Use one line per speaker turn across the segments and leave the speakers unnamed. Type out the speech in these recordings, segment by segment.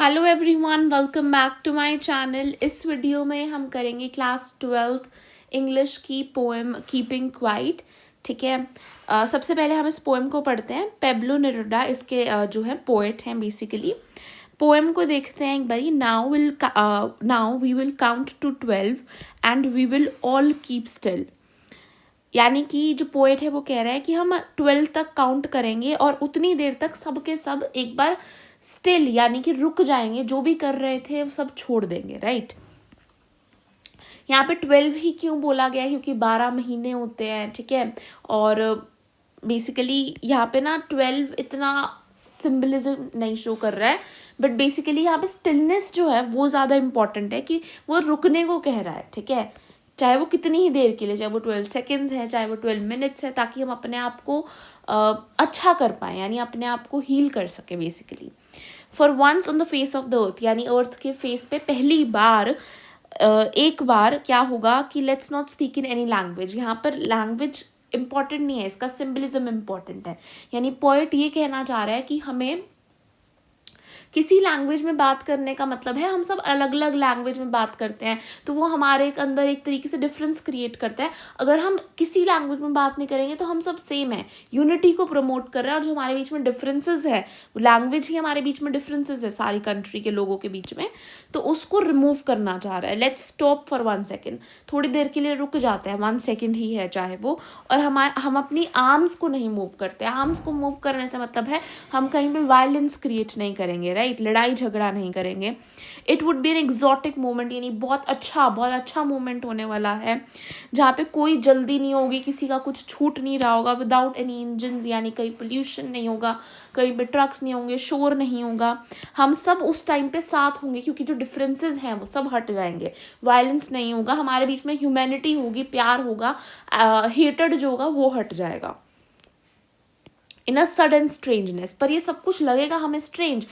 Hello everyone, welcome back to my channel. इस video में हम करेंगे क्लास 12th इंग्लिश की पोएम कीपिंग क्वाइट। ठीक है। सबसे पहले हम इस पोएम को पढ़ते हैं। पेब्लो नेरुदा इसके जो है पोएट हैं बेसिकली। पोएम को देखते हैं एक बारी। Now we will count to 12 and we will all keep still. यानी कि जो पोएट है वो कह रहा है कि हम 12 तक काउंट करेंगे और उतनी देर तक सब के सब एक बार स्टिल यानी कि रुक जाएंगे, जो भी कर रहे थे वो सब छोड़ देंगे। राइट। यहाँ पे 12 ही क्यों बोला गया है? क्योंकि 12 महीने होते हैं। ठीक है। और बेसिकली यहाँ पे ना 12 इतना सिंबलिज्म नहीं शो कर रहा है, बट बेसिकली यहाँ पे स्टिलनेस जो है वो ज़्यादा इम्पॉर्टेंट है कि वो रुकने को कह रहा है। ठीक है। चाहे वो कितनी ही देर के लिए, चाहे वो 12 सेकेंड्स है, चाहे वो 12 मिनट्स है, ताकि हम अपने आप को अच्छा कर पाएँ, यानी अपने आप को हील कर सके basically. For once on the face of the earth, यानी अर्थ के फेस पे पहली बार एक बार क्या होगा कि let's not speak in any language. यहाँ पर लैंग्वेज इंपॉर्टेंट नहीं है, इसका सिंबलिज्म इंपॉर्टेंट है। यानी पोएट ये कहना चाह रहा है कि हमें किसी लैंग्वेज में बात करने का मतलब है, हम सब अलग अलग लैंग्वेज में बात करते हैं तो वो हमारे अंदर एक तरीके से डिफरेंस क्रिएट करता है। अगर हम किसी लैंग्वेज में बात नहीं करेंगे तो हम सब सेम है, यूनिटी को प्रमोट कर रहे हैं। और जो हमारे बीच में डिफरेंसेस है, लैंग्वेज ही हमारे बीच में डिफरेंसेस है सारी कंट्री के लोगों के बीच में, तो उसको रिमूव करना चाह रहा है। लेट्स स्टॉप फॉर 1 सेकेंड, थोड़ी देर के लिए रुक जाते हैं, 1 सेकेंड ही है चाहे वो। और हम अपनी आर्म्स को नहीं मूव करते। आर्म्स को मूव करने से मतलब है हम कहीं पे वायलेंस क्रिएट नहीं करेंगे। राइट। लड़ाई झगड़ा नहीं करेंगे। It would be an exotic moment, यानी बहुत अच्छा मोमेंट होने वाला है जहाँ पे कोई जल्दी नहीं होगी, किसी का कुछ छूट नहीं रहा होगा। विदाउट एनी इंजन्स, यानी कहीं पोल्यूशन नहीं होगा, कहीं पे ट्रक्स नहीं होंगे, शोर नहीं होगा। हम सब उस टाइम पे साथ होंगे क्योंकि जो डिफरेंसेस हैं वो सब हट जाएंगे। वायलेंस नहीं होगा, हमारे बीच में ह्यूमैनिटी होगी, प्यार होगा, हेटेड जो होगा वो हट जाएगा। इन अ सडन स्ट्रेंजनेस, पर ये सब कुछ लगेगा हमें स्ट्रेंज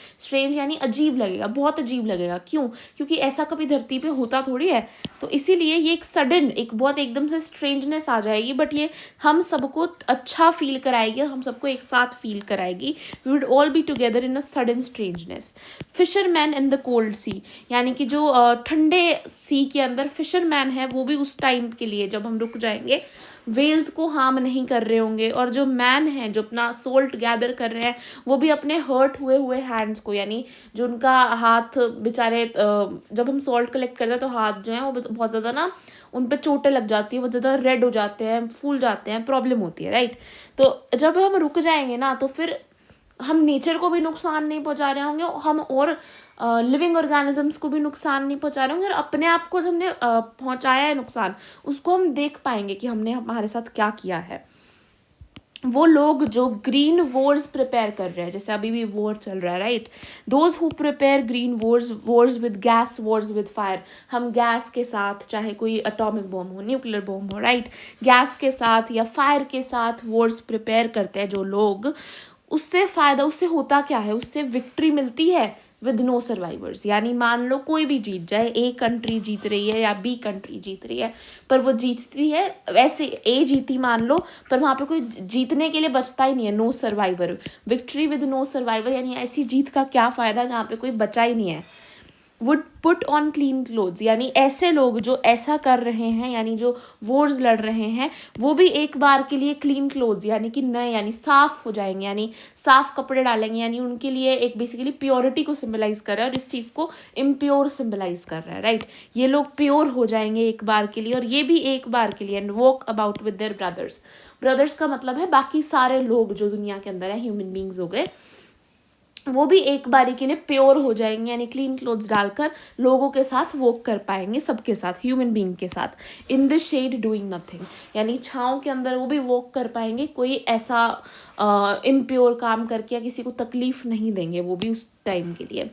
यानी अजीब लगेगा, बहुत अजीब लगेगा। क्यों? क्योंकि ऐसा कभी धरती पे होता थोड़ी है। तो इसीलिए ये एक सडन, एक बहुत एकदम से स्ट्रेंजनेस आ जाएगी, बट ये हम सबको अच्छा फील कराएगी, हम सबको एक साथ फील कराएगी। We would all be together in a sudden strangeness. Fisherman in the cold sea, यानी कि जो ठंडे सी के अंदर फिशरमैन है वो भी उस टाइम के लिए जब हम रुक जाएंगे वेल्स को हार्म नहीं कर रहे होंगे। और जो मैन है जो अपना सोल्ट गैदर कर रहे हैं वो भी अपने हर्ट हुए हैंड्स को, यानी जो उनका हाथ बेचारे, जब हम सॉल्ट कलेक्ट करते हैं तो हाथ जो है वो बहुत ज़्यादा ना उन पर चोटें लग जाती है, बहुत ज़्यादा रेड हो जाते हैं, फूल जाते हैं, प्रॉब्लम होती है। राइट। तो जब हम रुक जाएंगे ना तो फिर हम नेचर को भी नुकसान नहीं पहुंचा रहे होंगे, हम और लिविंग ऑर्गेनिजम्स को भी नुकसान नहीं पहुंचा रहे होंगे, और अपने आप को जो हमने पहुंचाया है नुकसान उसको हम देख पाएंगे कि हमने हमारे साथ क्या किया है। वो लोग जो ग्रीन वॉर्स प्रिपेयर कर रहे हैं, जैसे अभी भी वॉर चल रहा है। Right. Those who prepare green Wars with gas, Wars with fire, हम गैस के साथ, चाहे कोई एटॉमिक बॉम्ब हो, न्यूक्लियर बॉम्ब हो, राइट, गैस के साथ या फायर के साथ वॉर्स प्रिपेयर करते हैं जो लोग, उससे फ़ायदा, उससे होता क्या है, उससे विक्ट्री मिलती है विद नो सर्वाइवर्स। यानी मान लो कोई भी जीत जाए, ए कंट्री जीत रही है या बी कंट्री जीत रही है, पर वो जीतती है, वैसे ए जीती मान लो, पर वहाँ पे कोई जीतने के लिए बचता ही नहीं है, no survivor. Victory with no survivor, यानी ऐसी जीत का क्या फ़ायदा जहाँ पे कोई बचा ही नहीं है। Would put on clean clothes, यानी ऐसे लोग जो ऐसा कर रहे हैं, यानी जो वॉर्स लड़ रहे हैं, वो भी एक बार के लिए क्लीन क्लोथ्स यानी कि नए, यानी साफ हो जाएंगे, यानी साफ कपड़े डालेंगे। यानी उनके लिए एक बेसिकली प्योरिटी को सिंबलाइज कर रहा है और इस चीज़ को इम्प्योर सिंबलाइज कर रहा है। राइट। ये लोग प्योर हो जाएंगे एक बार के लिए, और ये भी एक बार के लिए। And walk about with their brothers का मतलब है बाकी सारे लोग जो दुनिया के अंदर है, ह्यूमन बींग्स हो गए, वो भी एक बारी के लिए प्योर हो जाएंगे, यानी क्लीन क्लोथ्स डालकर लोगों के साथ वॉक कर पाएंगे, सबके साथ, ह्यूमन बीइंग के साथ। In the shade doing nothing, यानी छाँव के अंदर वो भी वॉक कर पाएंगे, कोई ऐसा इम्प्योर काम करके या किसी को तकलीफ नहीं देंगे, वो भी उस टाइम के लिए।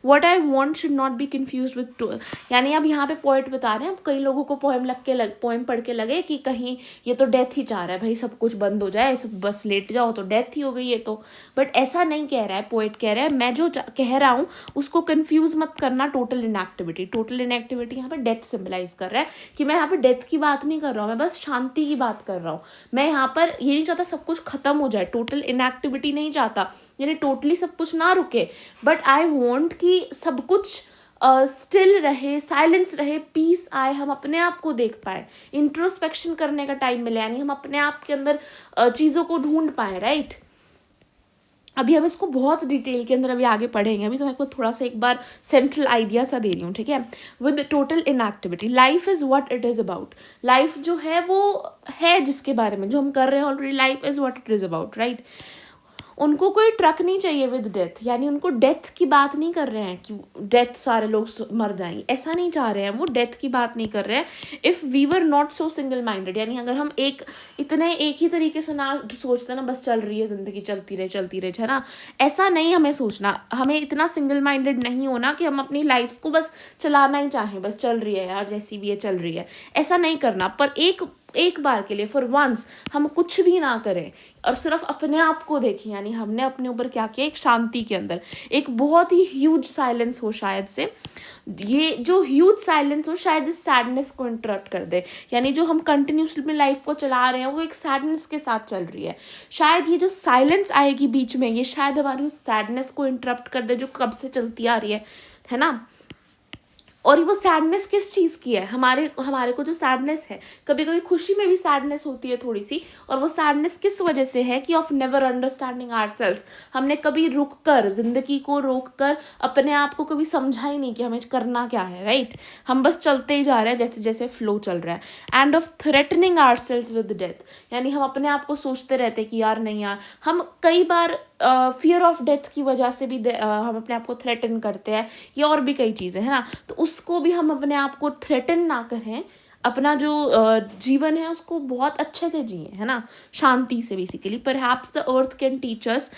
What I want should not be confuse with, यानी अब यहाँ पे पोइट बता रहे हैं, कई लोगों को पोएम पढ़ के लगे कि कहीं ये तो डेथ ही चाह रहा है, भाई सब कुछ बंद हो जाए, सब बस लेट जाओ तो डेथ ही हो गई है। तो बट ऐसा नहीं कह रहा है पोइट, कह रहा है मैं जो कह रहा हूँ उसको कन्फ्यूज मत करना टोटल इनएक्टिविटी। टोटल इनएक्टिविटी यहाँ पे डेथ सिंबलाइज कर रहा है कि मैं यहाँ पे डेथ की बात नहीं कर रहा हूँ, मैं बस शांति की बात कर रहा हूँ। मैं यहाँ पर ये नहीं चाहता सब कुछ खत्म हो जाए, टोटल इनएक्टिविटी नहीं चाहता, यानी टोटली सब कुछ ना रुके, बट आई वॉन्ट कि सब कुछ स्टिल रहे, साइलेंस रहे, पीस आए, हम अपने आप को देख पाए, इंट्रोस्पेक्शन करने का टाइम मिले, यानी हम अपने आप के अंदर चीज़ों को ढूंढ पाए, राइट। अभी हम इसको बहुत डिटेल के अंदर अभी आगे पढ़ेंगे, अभी तो मैं को थोड़ा सा एक बार सेंट्रल आइडिया सा दे रही हूँ, ठीक है। With total inactivity, life is what it is about, life जो है वो है जिसके बारे में जो हम कर रहे हैं already, life is what it is about, right. उनको कोई ट्रक नहीं चाहिए विद डेथ, यानी उनको डेथ की बात नहीं कर रहे हैं कि डेथ सारे लोग मर जाएंगे, ऐसा नहीं चाह रहे हैं, वो डेथ की बात नहीं कर रहे हैं। If we were not so single minded, यानी अगर हम एक ही तरीके से ना सोचते ना, बस चल रही है ज़िंदगी, चलती रहे, है ना, ऐसा नहीं हमें सोचना, हमें इतना सिंगल माइंडेड नहीं होना कि हम अपनी लाइफ को बस चलाना ही चाहें, बस चल रही है यार, जैसी भी है चल रही है, ऐसा नहीं करना। पर एक बार के लिए, फॉर वंस, हम कुछ भी ना करें और सिर्फ अपने आप को देखें, यानी हमने अपने ऊपर क्या किया, एक शांति के अंदर एक बहुत ही ह्यूज साइलेंस हो, शायद से ये जो ह्यूज साइलेंस हो शायद इस सैडनेस को इंटरप्ट कर दे, यानी जो हम कंटिन्यूसली अपनी लाइफ को चला रहे हैं वो एक सैडनेस के साथ चल रही है, शायद ये जो साइलेंस आएगी बीच में, ये शायद हमारी उस सैडनेस को इंटरप्ट कर दे जो कब से चलती आ रही है ना। और वो सैडनेस किस चीज़ की है, हमारे को जो सैडनेस है, कभी कभी खुशी में भी सैडनेस होती है थोड़ी सी, और वो सैडनेस किस वजह से है कि ऑफ नेवर अंडरस्टैंडिंग आवरसेल्व्स, हमने कभी रुक कर, जिंदगी को रोक कर अपने आप को कभी समझा ही नहीं कि हमें करना क्या है, राइट। हम बस चलते ही जा रहे हैं जैसे जैसे फ्लो चल रहा है। End of threatening ourselves with death, यानी हम अपने आप को सोचते रहते कि यार नहीं यार, हम कई बार फियर ऑफ डेथ की वजह से भी हम अपने आप को थ्रेटन करते हैं, ये और भी कई चीज़ें है ना, तो उसको भी हम अपने आप को थ्रेटन ना करें, अपना जो जीवन है उसको बहुत अच्छे से जिए, है ना, शांति से basically. Perhaps the earth can teach us,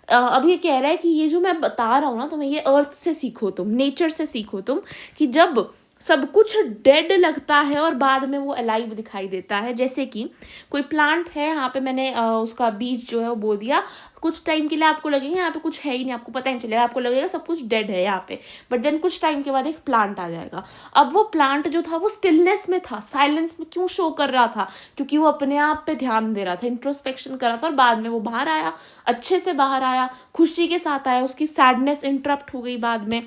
अब ये कह रहा है कि ये जो मैं बता रहा हूँ ना तुम्हें, ये अर्थ से सीखो तुम, नेचर से सीखो तुम, कि जब सब कुछ डेड लगता है और बाद में वो अलाइव दिखाई देता है, जैसे कि कोई प्लांट है, यहाँ पे मैंने उसका बीज जो है वो बो दिया, कुछ टाइम के लिए आपको लगेगा यहाँ पे कुछ है ही नहीं, आपको पता नहीं चलेगा, आपको लगेगा सब कुछ डेड है यहाँ पे, बट देन कुछ टाइम के बाद एक प्लांट आ जाएगा। अब वो प्लांट जो था वो स्टिलनेस में था, साइलेंस में क्यों शो कर रहा था, क्योंकि वो अपने आप पे ध्यान दे रहा था, इंट्रोस्पेक्शन कर रहा था, और बाद में वो बाहर आया, अच्छे से बाहर आया, खुशी के साथ आया, उसकी सैडनेस इंटरप्ट हो गई बाद में,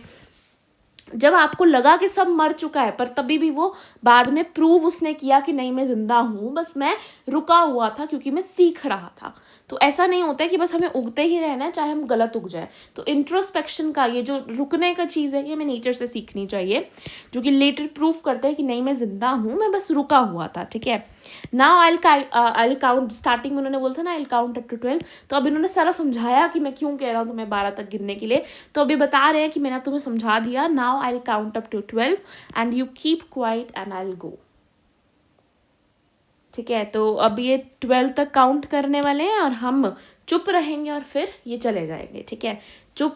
जब आपको लगा कि सब मर चुका है, पर तभी भी वो बाद में प्रूव उसने किया कि नहीं मैं जिंदा हूँ, बस मैं रुका हुआ था क्योंकि मैं सीख रहा था। तो ऐसा नहीं होता है कि बस हमें उगते ही रहना है चाहे हम गलत उग जाए। तो इंट्रोस्पेक्शन का ये जो रुकने का चीज़ है कि हमें नेचर से सीखनी चाहिए, जो कि लेटर प्रूफ करता है कि नहीं मैं जिंदा हूँ, मैं बस रुका हुआ था, ठीक है। नाउ आई काउंट, स्टार्टिंग में उन्होंने बोला था ना आई काउंट अप टू 12, तो अब इन्होंने सारा समझाया कि मैं क्यों कह रहा हूँ तुम्हें 12 तक गिनने के लिए, तो अभी बता रहे हैं कि मैंने तुम्हें समझा दिया। Now I count up to 12 and you keep quiet and I will go, ठीक है। तो अब ये 12 तक काउंट करने वाले हैं और हम चुप रहेंगे और फिर ये चले जाएंगे, ठीक है।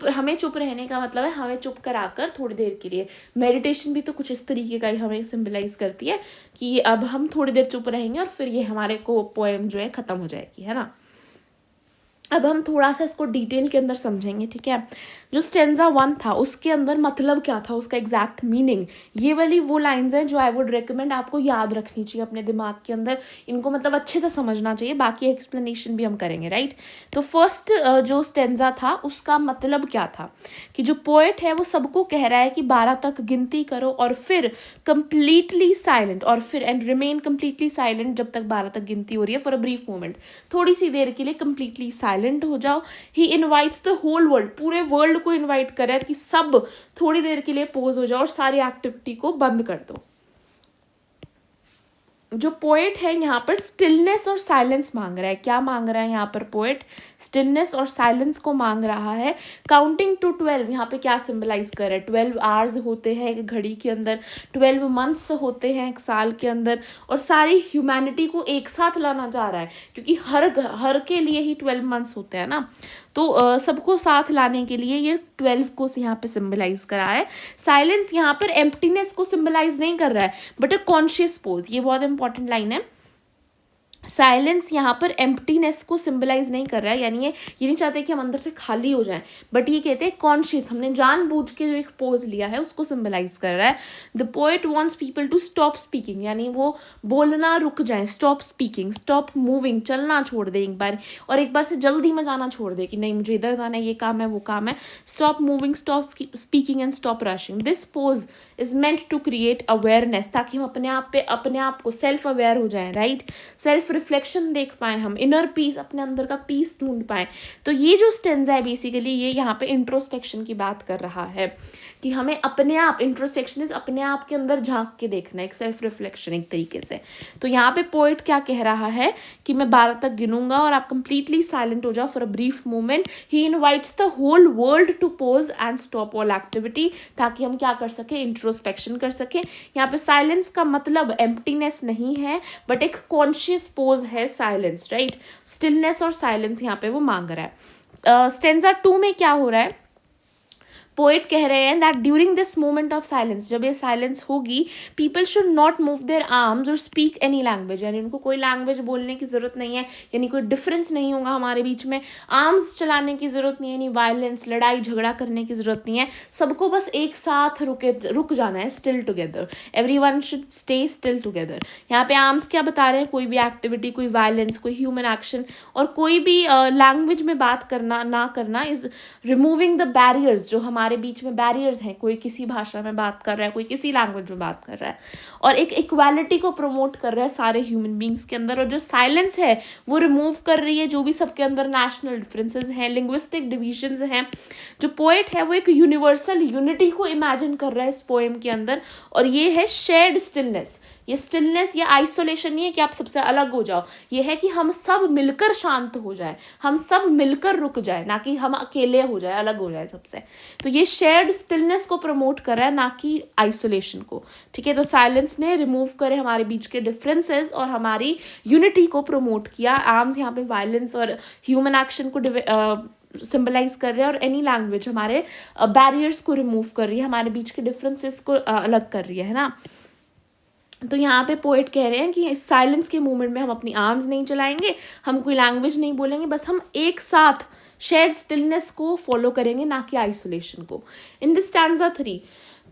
हमें चुप रहने का मतलब है हमें चुप कराकर थोड़ी देर के लिए, मेडिटेशन भी तो कुछ इस तरीके का ही हमें सिंबलाइज करती है कि अब हम थोड़ी देर चुप रहेंगे और फिर ये हमारे को पोएम जो है ख़त्म हो जाएगी, है ना। अब हम थोड़ा सा इसको डिटेल के अंदर समझेंगे, ठीक है। जो स्टेंजा 1 था उसके अंदर मतलब क्या था, उसका एग्जैक्ट मीनिंग, ये वाली वो लाइंस हैं जो आई वुड रिकमेंड आपको याद रखनी चाहिए अपने दिमाग के अंदर, इनको मतलब अच्छे से समझना चाहिए, बाकी एक्सप्लेनेशन भी हम करेंगे, राइट। तो फर्स्ट जो स्टेंजा था उसका मतलब क्या था कि जो पोएट है वो सबको कह रहा है कि 12 तक गिनती करो और फिर कंप्लीटली साइलेंट, और फिर एंड रिमेन कंप्लीटली साइलेंट जब तक 12 तक गिनती हो रही है, फॉर अ ब्रीफ मोमेंट, थोड़ी सी देर के लिए कंप्लीटली साइलेंट हो जाओ। ही इनवाइट्स द होल वर्ल्ड, पूरे वर्ल्ड को इनवाइट कर रहा है कि सब थोड़ी देर के लिए पोज हो जाओ और सारी एक्टिविटी को बंद कर दो। जो पोएट है यहाँ पर स्टिलनेस और साइलेंस मांग रहा है, क्या मांग रहा है यहाँ पर पोएट, स्टिलनेस और साइलेंस को मांग रहा है। काउंटिंग टू 12 यहाँ पे क्या सिंबलाइज कर रहा है, 12 आवर्स होते हैं एक घड़ी के अंदर, 12 मंथ्स होते हैं एक साल के अंदर, और सारी ह्यूमैनिटी को एक साथ लाना चाह रहा है क्योंकि हर के लिए ही 12 मंथ्स होते हैं ना, तो सबको साथ लाने के लिए ये 12 को यहाँ पे सिंबलाइज करा है। साइलेंस यहाँ पर एम्प्टीनेस को सिंबलाइज नहीं कर रहा है बट अ कॉन्शियस पोज, ये बहुत इंपॉर्टेंट लाइन है। साइलेंस यहाँ पर एम्प्टीनेस को सिंबलाइज नहीं कर रहा है, यानी ये नहीं चाहते कि हम अंदर से खाली हो जाएं, बट ये कहते हैं कॉन्शियस, हमने जानबूझ के जो एक पोज लिया है उसको सिंबलाइज कर रहा है। The poet wants people to stop speaking, यानी वो बोलना रुक जाए, स्टॉप स्पीकिंग, स्टॉप मूविंग, चलना छोड़ दे एक बार, और एक बार से जल्दी में जाना छोड़ दे कि नहीं मुझे इधर जाना है, ये काम है वो काम है। Stop moving, stop speaking and stop rushing. This pause is meant to create awareness, ताकि हम अपने आप को सेल्फ अवेयर हो जाएं, राइट, सेल्फ रिफ्लेक्शन देख पाए, हम इनर पीस, अपने अंदर का पीस ढूंढ पाए। तो ये जो स्टेंजा है बेसिकली ये यहाँ पे इंट्रोस्पेक्शन की बात कर रहा है कि हमें अपने आप, इंट्रोस्पेक्शन इज अपने आप के अंदर झांक के देखना, एक सेल्फ रिफ्लेक्शन एक तरीके से। तो यहाँ पे पोइट क्या कह रहा है कि मैं 12 तक गिनूंगा और आप कंप्लीटली साइलेंट हो जाओ for a brief moment. He invites the whole world to pause and stop all activity, ताकि हम क्या कर सके, इंट्रोस्पेक्शन कर सके। यहाँ पे साइलेंस का मतलब एम्प्टीनेस नहीं है, बट एक कॉन्शियस पोज है साइलेंस, राइट, स्टिलनेस और साइलेंस यहाँ पे वो मांग रहा है। स्टेंजा 2 में क्या हो रहा है, पोएट कह रहे हैं that during this moment of silence, जब ये साइलेंस होगी, people should not move there arms और स्पीक एनी लैंग्वेज, यानी उनको कोई लैंग्वेज बोलने की जरूरत नहीं है, यानी कोई डिफरेंस नहीं होगा हमारे बीच में, आर्म्स चलाने की जरूरत नहीं है, यानी वायलेंस, लड़ाई झगड़ा करने की जरूरत नहीं है, सबको बस एक साथ रुक जाना है, still together, everyone should stay still together. यहाँ पे आर्म्स क्या बता रहे हैं, कोई भी एक्टिविटी, कोई वायलेंस, कोई ह्यूमन एक्शन और कोई भी लैंग्वेज में बात करना ना करना इज रिमूविंग द बैरियर्स, जो हमारे बीच में बैरियर्स हैं, कोई किसी भाषा में बात कर रहा है, कोई किसी लैंग्वेज में बात कर रहा है, और एक इक्वालिटी को प्रमोट कर रहा है सारे ह्यूमन बींग्स के अंदर। और जो साइलेंस है वो रिमूव कर रही है जो भी सबके अंदर नेशनल डिफरेंसेस हैं, लिंग्विस्टिक डिविजन्स हैं। जो पोएट है वो एक यूनिवर्सल यूनिटी को इमेजिन कर रहा है इस पोएम के अंदर, और ये है शेयर्ड स्टिलनेस। ये स्टिलनेस, ये आइसोलेशन नहीं है कि आप सबसे अलग हो जाओ, ये है कि हम सब मिलकर शांत हो जाए, हम सब मिलकर रुक जाए, ना कि हम अकेले हो जाए, अलग हो जाए सबसे। तो ये शेयर्ड स्टिलनेस को प्रमोट कर रहा है, ना कि आइसोलेशन को, ठीक है। तो साइलेंस ने रिमूव करे हमारे बीच के डिफरेंसेस और हमारी यूनिटी को प्रमोट किया। आर्म्स यहाँ पे वायलेंस और ह्यूमन एक्शन को सिंबलाइज कर रहे हैं, और एनी लैंग्वेज हमारे बैरियर्स को रिमूव कर रही है, हमारे बीच के डिफरेंसेस को अलग कर रही है ना। तो यहाँ पे पोएट कह रहे हैं कि इस साइलेंस के मोमेंट में हम अपनी आर्म्स नहीं चलाएंगे, हम कोई लैंग्वेज नहीं बोलेंगे, बस हम एक साथ शेयर्ड स्टिलनेस को फॉलो करेंगे, ना कि आइसोलेशन को। In this stanza 3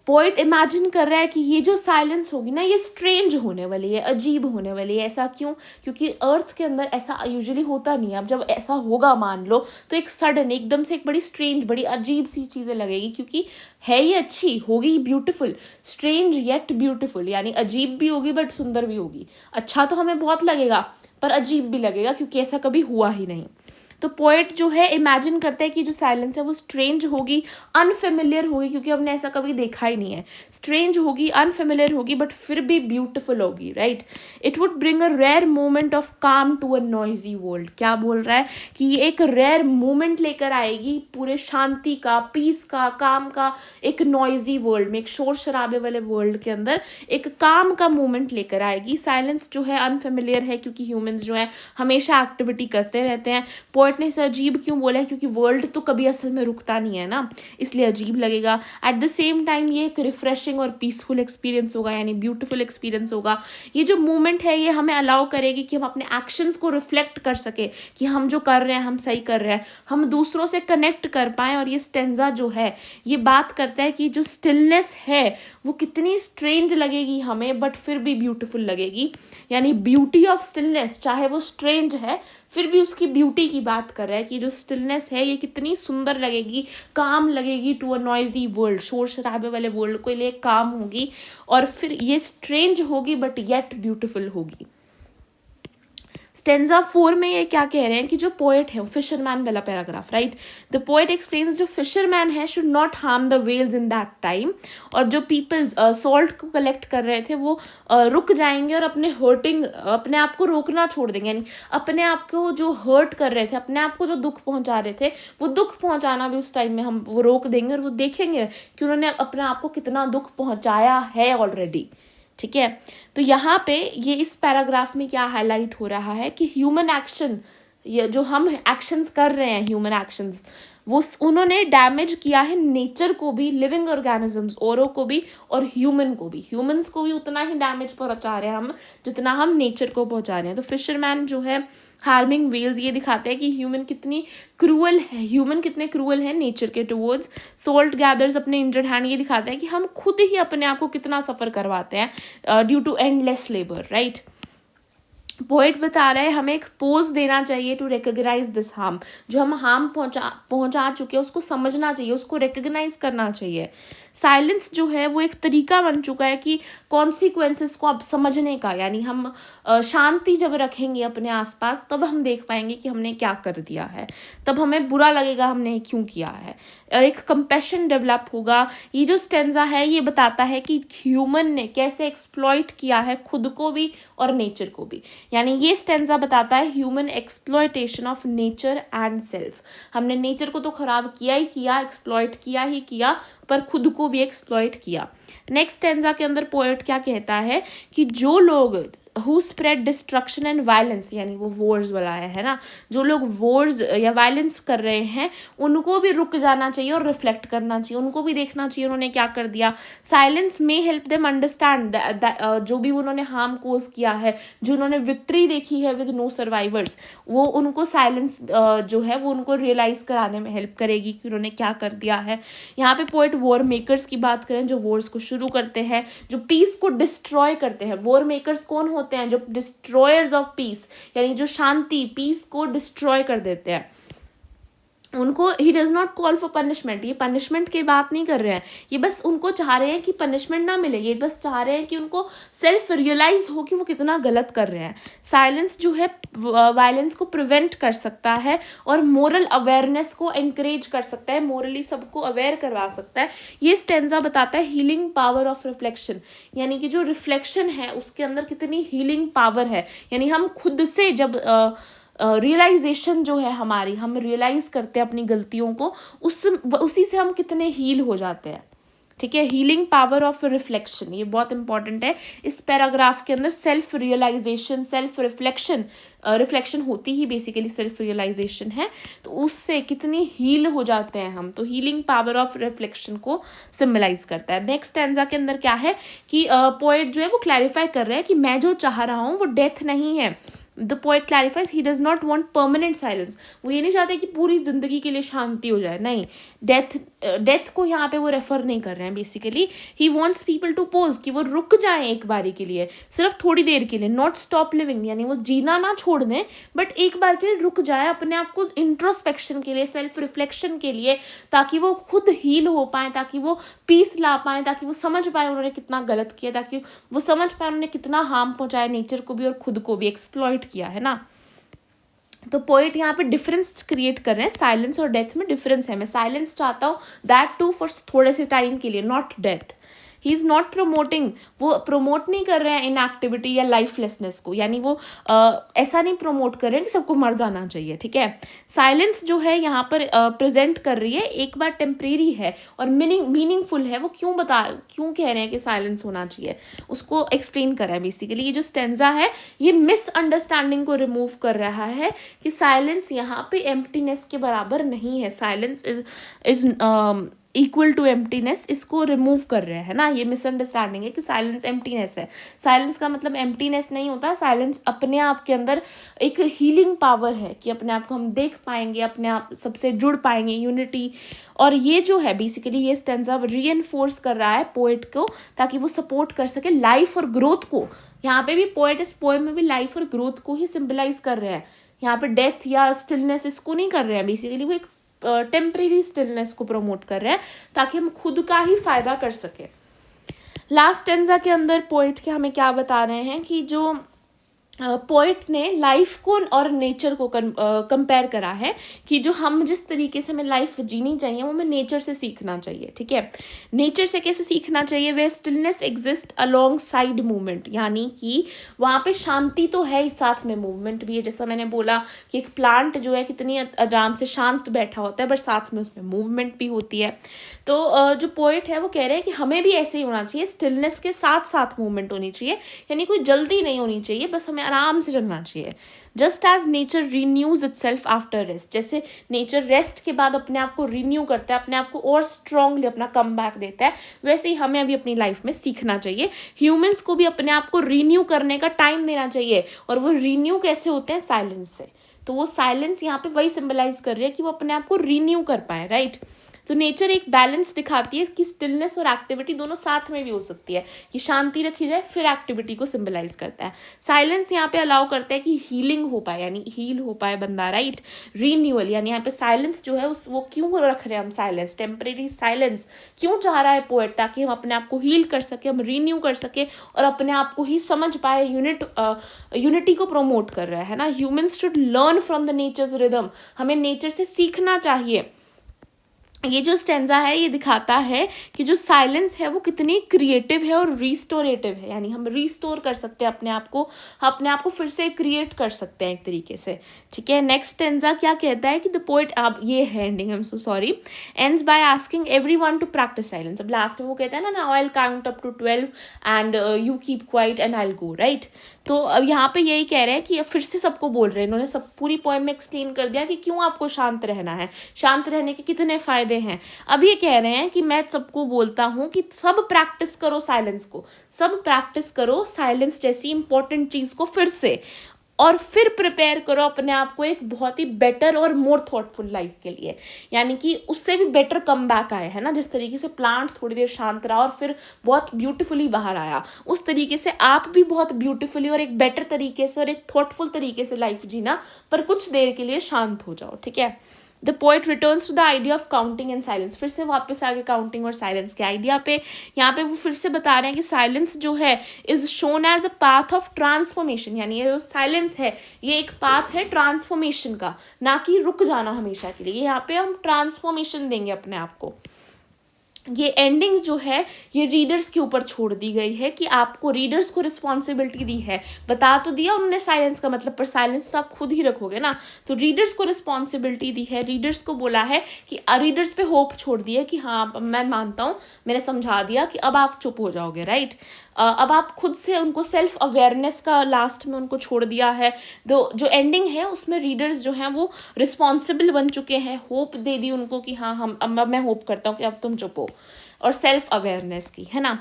poet imagine कर रहा है कि ये जो साइलेंस होगी ना, ये स्ट्रेंज होने वाली है, अजीब होने वाली है। ऐसा क्यों? क्योंकि अर्थ के अंदर ऐसा यूजुअली होता नहीं है। अब जब ऐसा होगा मान लो, तो एक सडन एकदम से एक बड़ी स्ट्रेंज, बड़ी अजीब सी चीज़ें लगेगी, क्योंकि है ये अच्छी होगी, ब्यूटीफुल, स्ट्रेंज येट ब्यूटीफुल, यानी अजीब भी होगी बट सुंदर भी होगी। अच्छा तो हमें बहुत लगेगा, पर अजीब भी लगेगा, क्योंकि ऐसा कभी हुआ ही नहीं। तो पोएट जो है इमेजिन करता है कि जो साइलेंस है वो स्ट्रेंज होगी, अनफेमिलियर होगी, क्योंकि हमने ऐसा कभी देखा ही नहीं है। स्ट्रेंज होगी, अनफेमिलियर होगी, बट फिर भी ब्यूटीफुल होगी, right. It would bring a rare moment of calm to a noisy world. क्या बोल रहा है कि ये एक रेयर मोमेंट लेकर आएगी पूरे शांति का, पीस का, काम का, एक नॉइजी वर्ल्ड में, एक शोर शराबे वाले वर्ल्ड के अंदर एक काम का मोमेंट लेकर आएगी। साइलेंस जो है अनफेमिलियर है, क्योंकि ह्यूमंस जो है हमेशा एक्टिविटी करते रहते हैं। पोएट ने इसे अजीब क्यों बोला है? क्योंकि वर्ल्ड तो कभी असल में रुकता नहीं है ना, इसलिए अजीब लगेगा। एट द सेम टाइम ये एक रिफ्रेशिंग और पीसफुल एक्सपीरियंस होगा, यानी ब्यूटीफुल एक्सपीरियंस होगा। ये जो मूवमेंट है ये हमें अलाउ करेगी कि हम अपने एक्शंस को रिफ्लेक्ट कर सके कि हम जो कर रहे हैं हम सही कर रहे हैं, हम दूसरों से कनेक्ट कर पाएँ। और ये स्टेंजा जो है ये बात करता है कि जो स्टिलनेस है वो कितनी स्ट्रेंज लगेगी हमें, बट फिर भी ब्यूटीफुल लगेगी। यानी ब्यूटी ऑफ स्टिलनेस, चाहे वो स्ट्रेंज है फिर भी उसकी ब्यूटी की बात कर रहा है कि जो स्टिलनेस है ये कितनी सुंदर लगेगी, काम लगेगी टू अ नॉइजी वर्ल्ड, शोर शराबे वाले वर्ल्ड के लिए काम होगी, और फिर ये स्ट्रेंज होगी बट येट ब्यूटीफुल होगी। स्टेंजा 4 में ये क्या कह रहे हैं कि जो पोएट है, फिशरमैन वाला paragraph, right. The poet explains जो फिशरमैन है should not harm the whales in that time. और जो पीपल सॉल्ट को कलेक्ट कर रहे थे वो रुक जाएंगे और अपने आप को रोकना छोड़ देंगे, यानी अपने आप को जो हर्ट कर रहे थे, अपने आप को जो दुख पहुंचा रहे थे, वो दुख पहुंचाना भी उस टाइम में हम वो रोक देंगे, और वो देखेंगे कि उन्होंने अपने आप को कितना दुख पहुंचाया है ऑलरेडी, ठीक है। तो यहाँ पे ये इस पैराग्राफ में क्या हाईलाइट हो रहा है कि ह्यूमन एक्शन, ये जो हम एक्शंस कर रहे हैं, ह्यूमन एक्शंस उन्होंने डैमेज किया है नेचर को भी, लिविंग ऑर्गेनिजम्स औरों को भी, और ह्यूमन को भी। ह्यूमंस को भी उतना ही डैमेज पहुंचा रहे हैं हम जितना हम नेचर को पहुंचा रहे हैं। तो फिशरमैन जो है हार्मिंग व्हेल्स ये दिखाते हैं कि ह्यूमन कितनी क्रूअल है, ह्यूमन कितने क्रूअल है नेचर के टुवर्ड्स। सोल्ट गैदर्स अपने इंजर्ड हैंड ये दिखाते हैं कि हम खुद ही अपने आप को कितना सफ़र करवाते हैं due to endless labour, right. Poet बता रहे हैं हमें एक पोज देना चाहिए टू रिकग्नाइज दिस हार्म। जो हम हार्म पहुंचा चुके हैं उसको समझना चाहिए, उसको रिकग्नाइज करना चाहिए। साइलेंस जो है वो एक तरीका बन चुका है कि कॉन्सिक्वेंसेस को अब समझने का, यानी हम शांति जब रखेंगे अपने आसपास तब हम देख पाएंगे कि हमने क्या कर दिया है, तब हमें बुरा लगेगा हमने क्यों किया है, और एक कंपैशन डेवलप होगा। ये जो स्टेंजा है ये बताता है कि ह्यूमन ने कैसे एक्सप्लॉइट किया है खुद को भी और नेचर को भी। यानी ये स्टेंजा बताता है human exploitation of nature and self. हमने नेचर को तो खराब किया ही किया, एक्सप्लॉइट किया ही किया, पर खुद को भी एक्सप्लॉइट किया। नेक्स्ट स्टेंजा के अंदर पोएट क्या कहता है कि जो लोग who spread destruction and violence, यानी वो वॉर्स वाला है ना, जो लोग वॉर्स या वायलेंस कर रहे हैं उनको भी रुक जाना चाहिए और रिफ्लेक्ट करना चाहिए, उनको भी देखना चाहिए उन्होंने क्या कर दिया। साइलेंस में हेल्प देम अंडरस्टैंड जो भी उन्होंने हार्म कोज किया है, जो उन्होंने विक्ट्री देखी है विद नो सर्वाइवर्स, वो उनको साइलेंस जो है वो उनको रियलाइज कराने में हेल्प करेगी कि उन्होंने क्या कर दिया है। यहाँ पे पोएट वॉर मेकर्स की बात करें, जो वॉर्स को शुरू करते हैं, जो पीस को डिस्ट्रॉय करते हैं। वॉर मेकर्स कौन होते हैं? जो डिस्ट्रॉयर्स ऑफ पीस, यानी जो शांति पीस को डिस्ट्रॉय कर देते हैं। उनको he does not call for punishment, ये पनिशमेंट की बात नहीं कर रहे हैं, ये बस उनको चाह रहे हैं कि पनिशमेंट ना मिले, ये बस चाह रहे हैं कि उनको सेल्फ रियलाइज हो कि वो कितना गलत कर रहे हैं। साइलेंस जो है वायलेंस को प्रिवेंट कर सकता है और मोरल अवेयरनेस को एनकरेज कर सकता है, मोरली सबको अवेयर करवा सकता है। ये स्टेंजा बताता है हीलिंग पावर ऑफ रिफ्लेक्शन, यानी कि जो रिफ्लेक्शन है उसके अंदर कितनी हीलिंग पावर है। यानी हम खुद से जब रियलाइजेशन जो है हमारी, हम रियलाइज करते हैं अपनी गलतियों को, उसी से हम कितने हील हो जाते हैं। ठीक है, हीलिंग पावर ऑफ रिफ्लेक्शन ये बहुत इंपॉर्टेंट है इस पैराग्राफ के अंदर। Self realization, self reflection, reflection होती ही बेसिकली सेल्फ रियलाइजेशन है, तो उससे कितनी हील हो जाते हैं हम, तो हीलिंग पावर ऑफ रिफ्लेक्शन को सिम्बलाइज करता है। नेक्स्ट स्टैंजा के अंदर क्या है कि पोएट जो है वो क्लैरिफाई कर रहा है कि मैं जो चाह रहा हूँ वो डेथ नहीं है। The poet clarifies he does not want permanent silence, वो ये नहीं चाहते कि पूरी जिंदगी के लिए शांति हो जाए, नहीं, डेथ को यहाँ पे वो रेफर नहीं कर रहे हैं। Basically he wants people to pause, कि वो रुक जाएं एक बारी के लिए, सिर्फ थोड़ी देर के लिए, नॉट स्टॉप लिविंग, यानी वो जीना ना छोड़ दें बट एक बार के लिए रुक जाए अपने आप को इंट्रोस्पेक्शन के लिए, सेल्फ रिफ्लेक्शन के लिए, ताकि वो खुद हील हो पाए, ताकि वो पीस ला पाए, ताकि वो समझ पाए उन्होंने कितना गलत किया, ताकि वो समझ पाए उन्होंने कितना हार्म पहुंचाया नेचर को भी और खुद को भी, एक्सप्लॉइट किया है ना। तो पोएट यहाँ पे डिफरेंस क्रिएट कर रहे हैं, साइलेंस और डेथ में डिफरेंस है। मैं साइलेंस चाहता हूँ दैट टू फॉर थोड़े से टाइम के लिए, not death. He is not promoting, वो प्रमोट नहीं कर रहे हैं इनएक्टिविटी या लाइफलेसनेस को, यानी वो ऐसा नहीं प्रमोट कर रहे हैं कि सबको मर जाना चाहिए। ठीक है, साइलेंस जो है यहाँ पर प्रेजेंट कर रही है एक बार टेम्परेरी है और मीनिंगफुल है। वो क्यों कह रहे हैं कि साइलेंस होना चाहिए, उसको एक्सप्लेन कर रहा है। बेसिकली ये जो स्टेंजा है ये मिसअंडरस्टैंडिंग को रिमूव कर रहा है कि साइलेंस यहाँ पे एम्प्टीनेस के बराबर नहीं है, silence is equal to emptiness, इसको रिमूव कर रहे हैं ना। ये मिसअंडरस्टैंडिंग है कि साइलेंस एम्प्टीनेस है। साइलेंस का मतलब एम्प्टीनेस नहीं होता, साइलेंस अपने आप के अंदर एक हीलिंग पावर है कि अपने आप को हम देख पाएंगे, अपने आप सबसे जुड़ पाएंगे, यूनिटी। और ये जो है बेसिकली ये स्टेंजा रीइंफोर्स कर रहा है पोएट को, ताकि वो सपोर्ट कर सके लाइफ और ग्रोथ को। यहाँ पे भी पोएट इस पोएम में भी लाइफ और ग्रोथ को ही सिंबलाइज कर रहे हैं, यहाँ पे डेथ या स्टिलनेस इसको नहीं कर रहे हैं। बेसिकली वो एक टेम्परेरी स्टिलनेस को प्रमोट कर रहे हैं ताकि हम खुद का ही फायदा कर सके। लास्ट स्टेंजा के अंदर पोएट के हमें क्या बता रहे हैं कि जो पोएट ने लाइफ को और नेचर को कंपेयर करा है कि जो हम जिस तरीके से हमें लाइफ जीनी चाहिए वो हमें नेचर से सीखना चाहिए। ठीक है, नेचर से कैसे सीखना चाहिए? Where stillness exist alongside movement, यानी कि वहाँ पे शांति तो है ही, साथ में मूवमेंट भी है। जैसा मैंने बोला कि एक प्लांट जो है कितनी आराम से शांत बैठा होता है बट साथ में उसमें मूवमेंट भी होती है। तो जो पोएट है वो कह रहे हैं कि हमें भी ऐसे ही होना चाहिए, स्टिलनेस के साथ साथ मूवमेंट होनी चाहिए, यानी कोई जल्दी नहीं होनी चाहिए, बस हमें हमें आराम से चलना चाहिए। Just as nature renews itself after rest, जैसे नेचर रेस्ट के बाद अपने आप को रीन्यू करता है, अपने आप को और स्ट्रांगली अपना कम बैक देता है, वैसे ही हमें अभी अपनी लाइफ में सीखना चाहिए। ह्यूमंस को भी अपने आप को रीन्यू करने का टाइम देना चाहिए, और वो रीन्यू कैसे होते हैं? साइलेंस से। तो वो साइलेंस यहाँ पे वही सिंबलाइज कर रही है कि वो अपने आप को रीन्यू कर पाए, राइट। तो नेचर एक बैलेंस दिखाती है कि स्टिलनेस और एक्टिविटी दोनों साथ में भी हो सकती है, कि शांति रखी जाए फिर एक्टिविटी को सिंबलाइज करता है। साइलेंस यहाँ पे अलाउ करता है कि हीलिंग हो पाए, यानी हील हो पाए बंदा, राइट। रीन्यूअल, यानी यहाँ पे साइलेंस जो है उस वो क्यों रख रहे हैं हम साइलेंस, टेम्परेरी साइलेंस क्यों चाह रहा है पोएट? ताकि हम अपने आप को हील कर सके, हम रीन्यू कर सके और अपने आप को ही समझ पाए। यूनिटी को प्रमोट कर रहा है ना। Humans should learn from the natures rhythm, हमें नेचर से सीखना चाहिए। ये जो स्टेंजा है ये दिखाता है कि जो साइलेंस है वो कितनी क्रिएटिव है और रिस्टोरेटिव है, यानी हम रिस्टोर कर सकते हैं अपने आप को फिर से क्रिएट कर सकते हैं एक तरीके से, ठीक है। नेक्स्ट स्टेंजा क्या कहता है कि द पोएट, अब ये है ending, I am so sorry, ends by asking everyone to practice silence. अब लास्ट में वो कहता है ना, now I will count up to 12 and you keep quiet and I will go, right. तो अब यहाँ पे यही कह रहे हैं कि फिर से सबको बोल रहे हैं, इन्होंने सब पूरी पोएम में एक्सप्लेन कर दिया कि क्यों आपको शांत रहना है, शांत रहने के कितने फायदे हैं। अब ये कह रहे हैं कि मैं सबको बोलता हूँ कि सब प्रैक्टिस करो साइलेंस को, सब प्रैक्टिस करो साइलेंस जैसी इंपॉर्टेंट चीज़ को फिर से, और फिर प्रिपेयर करो अपने आप को एक बहुत ही बेटर और मोर थॉटफुल लाइफ के लिए, यानी कि उससे भी बेटर कम बैक आए, है ना। जिस तरीके से प्लांट थोड़ी देर शांत रहा और फिर बहुत ब्यूटीफुली बाहर आया, उस तरीके से आप भी बहुत ब्यूटीफुली और एक बेटर तरीके से और एक थॉटफुल तरीके से लाइफ जीना, पर कुछ देर के लिए शांत हो जाओ, ठीक है। The poet returns to the idea of counting and silence, फिर से वापस आगे काउंटिंग और साइलेंस के आइडिया पे। यहाँ पे वो फिर से बता रहे हैं कि साइलेंस जो है is shown as a path of transformation, यानी ये जो साइलेंस है ये एक पाथ है ट्रांसफॉर्मेशन का, ना कि रुक जाना हमेशा के लिए। यहाँ पे हम ट्रांसफॉर्मेशन देंगे अपने आप को। ये एंडिंग जो है ये रीडर्स के ऊपर छोड़ दी गई है कि आपको रीडर्स को रिस्पॉन्सिबिलिटी दी है। बता तो दिया उन्होंने साइलेंस का मतलब, पर साइलेंस तो आप खुद ही रखोगे ना। तो रीडर्स को रिस्पॉन्सिबिलिटी दी है, रीडर्स को बोला है कि रीडर्स पे होप छोड़ दिया कि हाँ मैं मानता हूँ, मैंने समझा दिया कि अब आप चुप हो जाओगे, राइट। अब आप खुद से उनको सेल्फ अवेयरनेस का लास्ट में उनको छोड़ दिया है। जो एंडिंग है उसमें रीडर्स जो हैं वो रिस्पॉन्सिबल बन चुके हैं, होप दे दी उनको कि हाँ हम अब मैं होप करता हूँ कि अब तुम चुप हो, और सेल्फ अवेयरनेस की, है ना।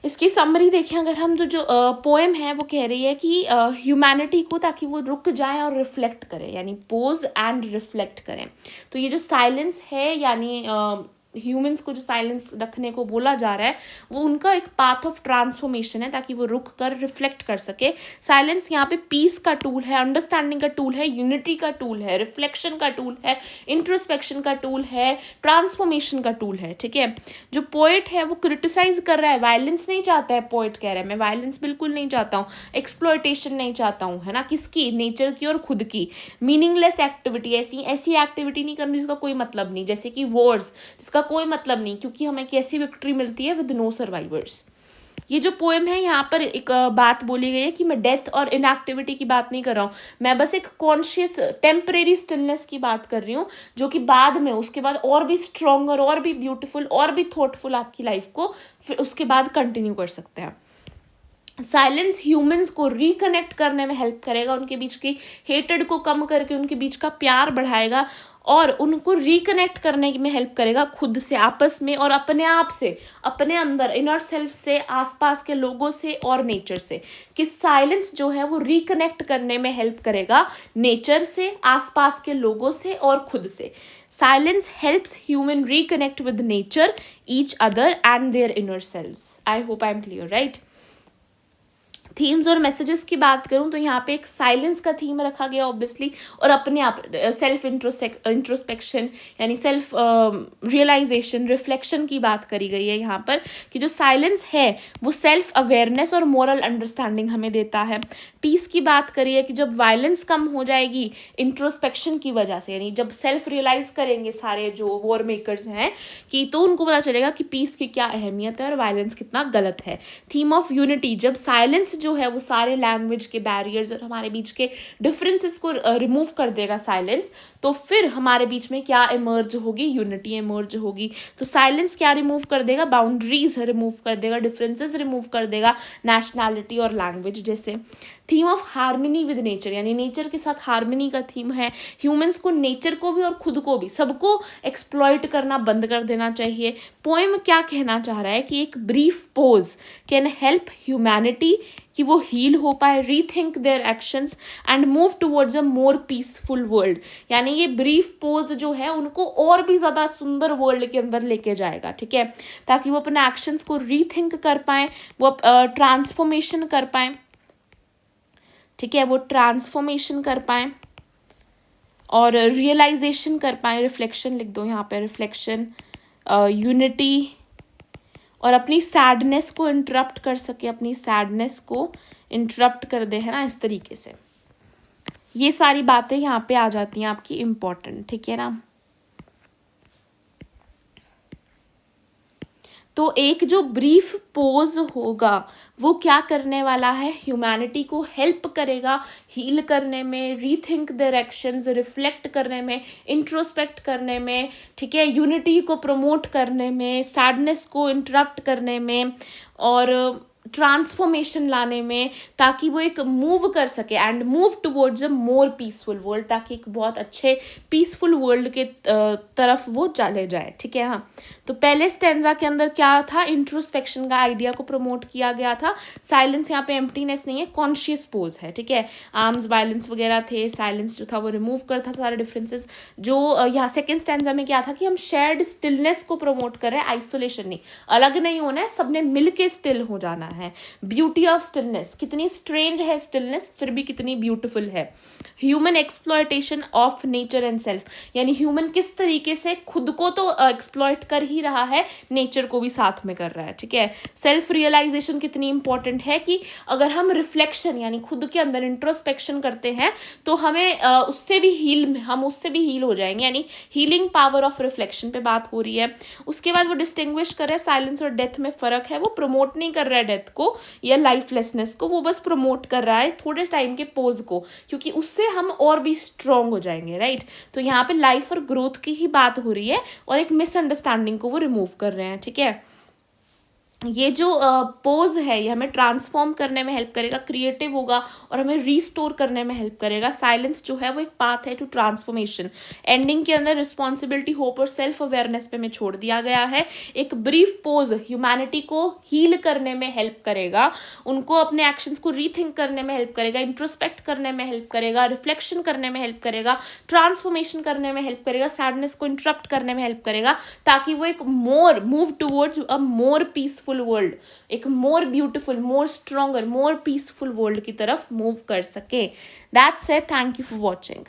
इसकी समरी देखें अगर हम, तो जो पोएम है वो कह रही है कि ह्यूमैनिटी को, ताकि वो रुक जाए और रिफ्लेक्ट करें, यानी पोज एंड रिफ्लेक्ट करें। तो ये जो साइलेंस है, यानी ह्यूमंस को जो साइलेंस रखने को बोला जा रहा है, वो उनका एक पाथ ऑफ ट्रांसफॉर्मेशन है, ताकि वो रुक कर रिफ्लेक्ट कर सके। साइलेंस यहाँ पे पीस का टूल है, अंडरस्टैंडिंग का टूल है, यूनिटी का टूल है, रिफ्लेक्शन का टूल है, इंट्रोस्पेक्शन का टूल है, ट्रांसफॉर्मेशन का टूल है, ठीक है। जो पोएट है वो क्रिटिसाइज कर रहा है, वायलेंस नहीं चाहता है। पोएट कह रहा है मैं वायलेंस बिल्कुल नहीं चाहता हूँ, एक्सप्लॉयटेशन नहीं चाहता हूँ, है ना। किसकी? नेचर की और खुद की। मीनिंगलेस एक्टिविटी, ऐसी एक्टिविटी नहीं करनी जिसका कोई मतलब नहीं, जैसे कि वॉर्स जिसका कोई मतलब नहीं, क्योंकि हमें कैसी विक्ट्री मिलती है? With no survivors. ये जो पोएम है यहाँ पर एक बात बोली गई है कि मैं डेथ और इनएक्टिविटी की बात नहीं कर रहा हूँ, मैं बस एक कॉन्शियस टेम्परेरी स्टिलनेस की बात कर रही हूँ, जो कि बाद में उसके बाद और भी स्ट्रॉन्गर और भी ब्यूटीफुल और भी थॉटफुल आपकी लाइफ को फिर उसके बाद कंटिन्यू कर सकते हैं। साइलेंस ह्यूमंस को रिकनेक्ट करने में हेल्प करेगा, उनके बीच की हेटेड को कम करके उनके बीच का प्यार बढ़ाएगा, और उनको रिकनेक्ट करने में हेल्प करेगा खुद से, आपस में, और अपने आप से, अपने अंदर, इनर सेल्फ से, आसपास के लोगों से और नेचर से। कि साइलेंस जो है वो रिकनेक्ट करने में हेल्प करेगा नेचर से, आसपास के लोगों से और खुद से। Silence helps human reconnect with nature, each other and their inner selves. I hope I am clear, right. Themes और मैसेजेस की बात करूं तो यहाँ पे एक साइलेंस का थीम रखा गया ऑब्वियसली, और अपने आप सेल्फ इंट्रोस्पेक्शन यानी सेल्फ रियलाइजेशन, रिफ्लेक्शन की बात करी गई है यहाँ पर, कि जो साइलेंस है वो सेल्फ अवेयरनेस और मोरल अंडरस्टैंडिंग हमें देता है। पीस की बात करी है कि जब वायलेंस कम हो जाएगी इंट्रोस्पेक्शन की वजह से, यानी जब सेल्फ रियलाइज करेंगे सारे जो वॉर मेकर्स हैं, कि तो उनको पता चलेगा कि पीस की क्या अहमियत है और वायलेंस कितना गलत है। थीम ऑफ यूनिटी, जब साइलेंस जो है वो सारे लैंग्वेज के बैरियर्स और हमारे बीच के डिफरेंसेस को रिमूव कर देगा साइलेंस, तो फिर हमारे बीच में क्या इमर्ज होगी, यूनिटी इमर्ज होगी। तो साइलेंस क्या रिमूव कर देगा, बाउंड्रीज रिमूव कर देगा, डिफरेंसेस रिमूव कर देगा, नेशनैलिटी और लैंग्वेज जैसे। Theme of harmony with nature, यानी नेचर के साथ हार्मनी का थीम है। ह्यूमंस को नेचर को भी और खुद को भी, सबको एक्सप्लॉइट करना बंद कर देना चाहिए। पोएम क्या कहना चाह रहा है कि एक brief pose can help humanity कि वो हील हो पाए, rethink their actions and move towards a more peaceful world. यानी ये ब्रीफ पोज जो है उनको और भी ज़्यादा सुंदर वर्ल्ड के अंदर लेके जाएगा, ठीक है, ताकि वो अपने एक्शंस को रीथिंक कर पाएँ, वो ट्रांसफॉर्मेशन कर पाएँ, ठीक है, वो ट्रांसफॉर्मेशन कर पाएँ और रियलाइजेशन कर पाएँ। रिफ्लेक्शन लिख दो यहाँ पे, रिफ्लेक्शन, यूनिटी, और अपनी सैडनेस को इंटरप्ट कर सके, अपनी सैडनेस को इंटरप्ट कर दे, है ना, इस तरीके से। ये सारी बातें यहाँ पे आ जाती हैं आपकी इम्पोर्टेंट, ठीक है ना। तो एक जो ब्रीफ पोज होगा वो क्या करने वाला है, ह्यूमैनिटी को हेल्प करेगा हील करने में, रीथिंक देयर एक्शंस, रिफ्लेक्ट करने में, इंट्रोस्पेक्ट करने में, ठीक है, यूनिटी को प्रमोट करने में, सैडनेस को इंटरप्ट करने में और ट्रांसफॉर्मेशन लाने में, ताकि वो एक मूव कर सके and move towards a more peaceful world, ताकि एक बहुत अच्छे पीसफुल वर्ल्ड के तरफ वो चले जाए, ठीक है। हाँ, तो पहले स्टेंजा के अंदर क्या था, इंट्रोस्पेक्शन का आइडिया को प्रमोट किया गया था। साइलेंस यहाँ पे एम्प्टीनेस नहीं है, कॉन्शियस पोज है, ठीक है। आर्म्स वायलेंस वगैरह थे, साइलेंस जो था वो रिमूव करता था सारे डिफरेंसेस। जो यहाँ सेकेंड स्टेंजा में क्या था कि हम शेयर्ड स्टिलनेस को प्रमोट कर रहे हैं, आइसोलेशन नहीं, अलग नहीं होना है, सबने मिल के स्टिल हो जाना है। ब्यूटी ऑफ स्टिलनेस, कितनी स्ट्रेंज है स्टिलनेस, फिर भी कितनी ब्यूटीफुल है। Human exploitation of nature and self, यानी ह्यूमन किस तरीके से खुद को तो एक्सप्लॉयट कर ही रहा है, नेचर को भी साथ में कर रहा है, ठीक है। सेल्फ रियलाइजेशन कितनी इंपॉर्टेंट है कि अगर हम रिफ्लेक्शन यानी खुद के अंदर इंट्रोस्पेक्शन करते हैं तो हमें उससे भी हील हो जाएंगे, यानी हीलिंग पावर ऑफ रिफ्लेक्शन पे बात हो रही है। उसके बाद वो डिस्टिंग्विश कर रहा है साइलेंस और डेथ में फ़र्क है, वो प्रमोट नहीं कर रहा है डेथ को या लाइफलेसनेस को, वो बस प्रमोट कर रहा है थोड़े टाइम के पोज को, क्योंकि उससे हम और भी स्ट्रॉन्ग हो जाएंगे, राइट। तो यहाँ पे लाइफ और ग्रोथ की ही बात हो रही है और एक मिसअंडरस्टैंडिंग को वो रिमूव कर रहे हैं, ठीक है। ये जो पोज है ये हमें ट्रांसफॉर्म करने में हेल्प करेगा, क्रिएटिव होगा और हमें रीस्टोर करने में हेल्प करेगा। साइलेंस जो है वो एक पाथ है टू ट्रांसफॉर्मेशन। एंडिंग के अंदर रिस्पॉन्सिबिलिटी, होप और सेल्फ अवेयरनेस पे में छोड़ दिया गया है। एक ब्रीफ पोज ह्यूमैनिटी को हील करने में हेल्प करेगा, उनको अपने एक्शंस को रीथिंक करने में हेल्प करेगा, इंट्रोस्पेक्ट करने में हेल्प करेगा, रिफ्लेक्शन करने में हेल्प करेगा, ट्रांसफॉर्मेशन करने में हेल्प करेगा, सैडनेस को इंटरप्ट करने में हेल्प करेगा, ताकि वो एक more move towards a more peaceful world, एक more beautiful, more stronger, more peaceful world की तरफ मूव कर सके। That's it, thank you for watching.